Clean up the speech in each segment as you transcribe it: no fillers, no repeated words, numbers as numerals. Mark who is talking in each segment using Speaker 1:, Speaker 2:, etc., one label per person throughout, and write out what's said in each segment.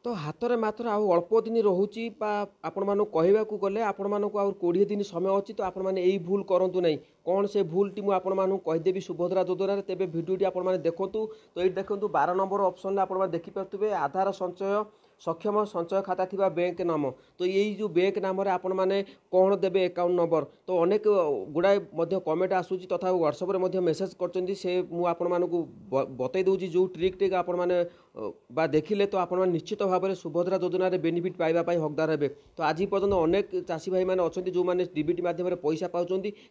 Speaker 1: तो हाथ में मात्र आउ अल्प दिन रोचे आपण मानक कहवाक गले आपण मानक आ 20 दिन समय अच्छी तो आपण मैंने यही भूल करूँ ना कौन से भूलटी मुझे आपण मानक कहीदेवी सुभद्रा योजना तेज भिडटी आपण मैंने देखूँ तो ये देखो 12 नंबर ऑप्शन आप देखिपे आधार संचय सक्षम संचय खाता थी बैंक नाम तो यही जो बैंक नाम आपण मैंने कौन देवे अकाउंट नंबर तो अनेक गुड़ाए कमेंट आसूँ तथा व्हाट्सएप मेसेज कर बतई दूसरी जो ट्रिक टे आपण मैंने देखिले तो आपण निश्चित भाव में सुभद्रा योजना बेनिफिट पाइबापी हकदार हे तो आज पर्यटन अनेक चाषी भाई मैंने अच्छा जो मैंने डीबीटी मध्यम पैसा पाँच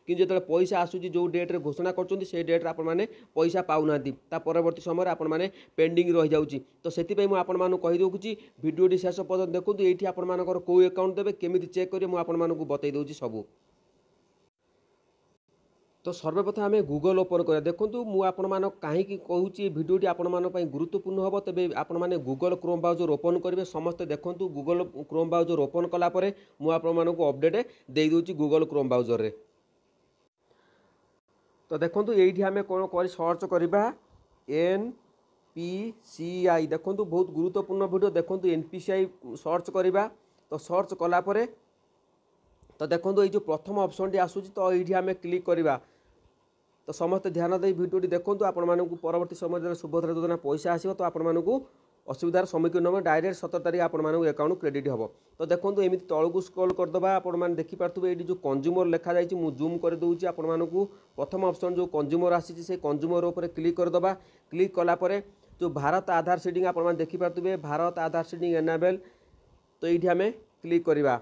Speaker 1: कि जो पैसा आसूँ जो डेट्रे घोषणा कर डेट्रे आपने पैसा पाऊना परवर्त समय आपण मैंने पेंडिंग रही जाऊँगी तो से कहीदे भिडियोटी शेष पर्यटन देखूँ ये आपर कौ अकाउंट देवे केमी चेक करेंगे मुझे आपको बतई दूसरी सबू तो सर्वप्रथम आम गूगल ओपन करा देखूँ मुझे कहीं कहूँ भिडियोटी आपण गुरुत्वपूर्ण हम तेज आपने गूगल क्रोम ब्राउजर ओपन करेंगे समस्ते देखूँ गूगल क्रोम ब्राउजर ओपन कलापर मुझे अपडेट दे दूँगी गूगल क्रोम ब्राउजर तो देखूँ ये आम कौन कर सर्च करवा NPCI देखूँ बहुत गुरुत्वपूर्ण वीडियो देखूँ NPCI सर्च करवा तो सर्च कलापर तो देखो ये जो प्रथम ऑप्शन टी आसूँ तो ये आम क्लिक करवा तो समस्त ध्यान दे भिडियोटी देखूँ आपण परवर्ती समय सुभद्रा योजना पैसा आसो तो आपको असुविधार सम्मुखीन हम डायरेक्ट 17 तारीख आपण अकाउंट क्रेडिट हम तो देखो एमती तौक स्क्रॉल करदे आपने देखिपे ये जो कंज्यूमर लिखा जाए मुझे जूम कर दूसरी आपको प्रथम ऑप्शन जो कंज्यूमर आसी से कंज्यूमर उपर क्लिक करदे क्लिक कलापर जो भारत आधार सीडिंग आपने देखिपे भारत आधार सीडिंग एनाबेल तो ये आम क्लिक करवा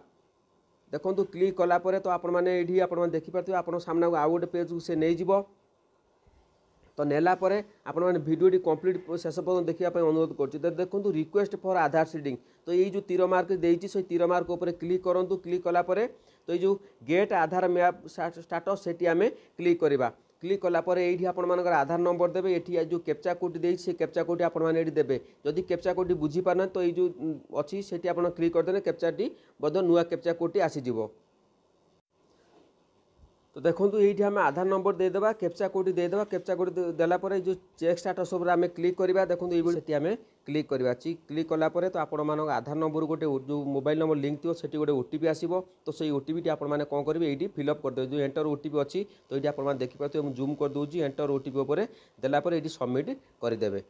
Speaker 1: देखो क्लिक कलापर तो आपने देखिपे आप सामने आउ गोटे पेज को से नहीं जीव तो नेलापर आपने भिडियोटी कंप्लीट शेष पर्यटन देखापी अनुरोध कर देखो रिक्वेस्ट फॉर आधार सीडिंग तो ये जो तीर मार्क देती से तीर मार्क उपर क्लिक करूँ क्लिक कलापर तो ये जो गेट आधार मैप स्टाटस से आम क्लिक करवा क्लिक कलापर ये आपर आधार नंबर देवे ये जो कैप्चा कोड दे से कैप्चा कोड आपने देवे जदि कैप्चा कोड बुझीपारना तो ये जो अच्छी से क्लिक करदे कैप्चाटी नुआ कैप्चा कोड आसीज तो देखो ये आम आधार नंबर देदेबा कैप्चा कोड देदेबा कैप्चा कोड देलापर जो चेक स्टाटस उपर आम क्लिक करवा देखो ये आम क्लिक करवा क्लिक कलापर तो आपण आधार नंबर गोटे जो मोबाइल नंबर लिंक थी से गोटे ओटीपी आसो तो से ओटीपी आपने कौन करेंगे ये फिलअप करदे जो एंटर ओटीपी अच्छी तो ये आपने देखिपे जूम कर दूसरी एंटर ओटीपी उपर देलापर ये सबमिट करदे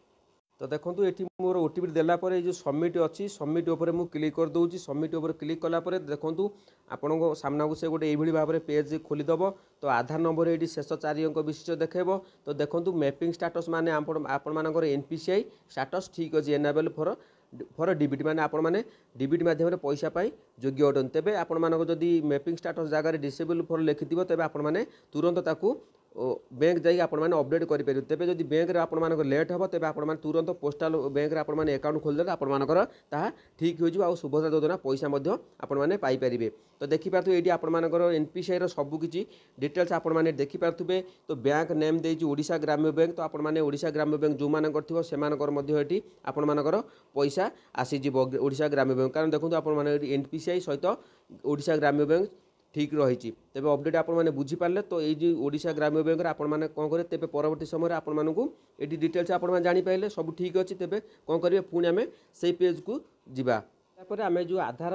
Speaker 1: तो देखो ये मोर ओटीपी देलापर ये जो सबमिट अच्छी सबमिट उपर मुझे क्लिक कर दूसरी सबमिट उपर क्लिक कलापर देखो आपण सामना को से गोटे यही भाव में पेज खोलीदेव तो आधार नंबर ये शेष 4 अंक विशिष्ट देखेब तो देखो मैपिंग स्टाटस माने आपर NPCI स्टाटस ठीक अच्छे एनाबेल फॉर डीबीटी माने आपण मैंने डीबीटी मध्यम पैसा पाई योग्य अटन तेज आपण जदि मैपिंग स्टाटस जगह डिसेबल फॉर लिखि तेज आपण मैंने तुरंत ताकू बैंक जाइए अपडेट करेंगे तेज जब बैंक आप लेट हे तेज आप तुरंत पोस्टाल बैंक आपने अकाउंट खोलदे आपर ठीक हो सुभद्रा योजना पैसा आपने पाइपर तो देखिपे ये आपर NPCI सबकि डिटेल्स आपने देखिपे तो बैंक नेम देती ओडिशा ग्राम्य बैंक तो आपने ओडिशा ग्राम्य बैंक जो मानकर थी से आपर पैसा आसीज ओडिशा ग्राम्य बैंक कारण देखो आप NPCI सहित ओडिशा ग्राम्य बैंक ठीक रही तेज अपडेट आपने बुझीपारे तो ये ओडिशा ग्राम्य बैंक आपने कौन करेंगे तेज परवर्त समय आपको ये डिटेल्स आप जापारे सब ठीक अच्छे तेज कौन करेंगे पुणी आम से पेज को जापर आम जो आधार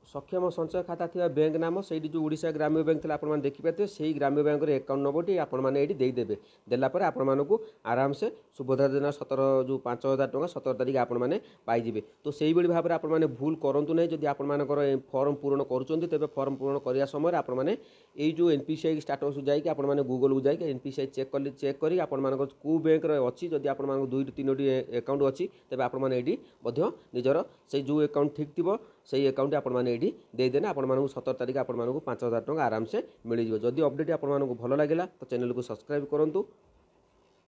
Speaker 1: सक्षम संचय खाता थी बैंक नाम से जो ओडिशा ग्राम्य बैंक थी आपने देखिपे से ग्राम्य बैंक अकाउंट नंबर आपने देदेवे देलापर आपको आराम से सुभद्रा योजना 17 जो 5000 टका 17 तारीख आपने पाइबे तो से भाव में आपने भूल करूँ ना जदि आपर फॉर्म पूरण कर फॉर्म पूरण करने समय आपने ये जो NPCI स्टाटस जाकि आपने गूगल को जाकि NPCI चेक कर आपको बैंक अच्छी जदि आप 2-3 अकाउंट अच्छी तेज आपने निजर से जो अकाउंट ठीक थी से अकाउंट आपने देदेने आपको 17 तारीख आपको 5000 टका आराम से मिल जाए जदि अपडेट आपको भल लगे तो चैनल को सब्सक्राइब करूँ।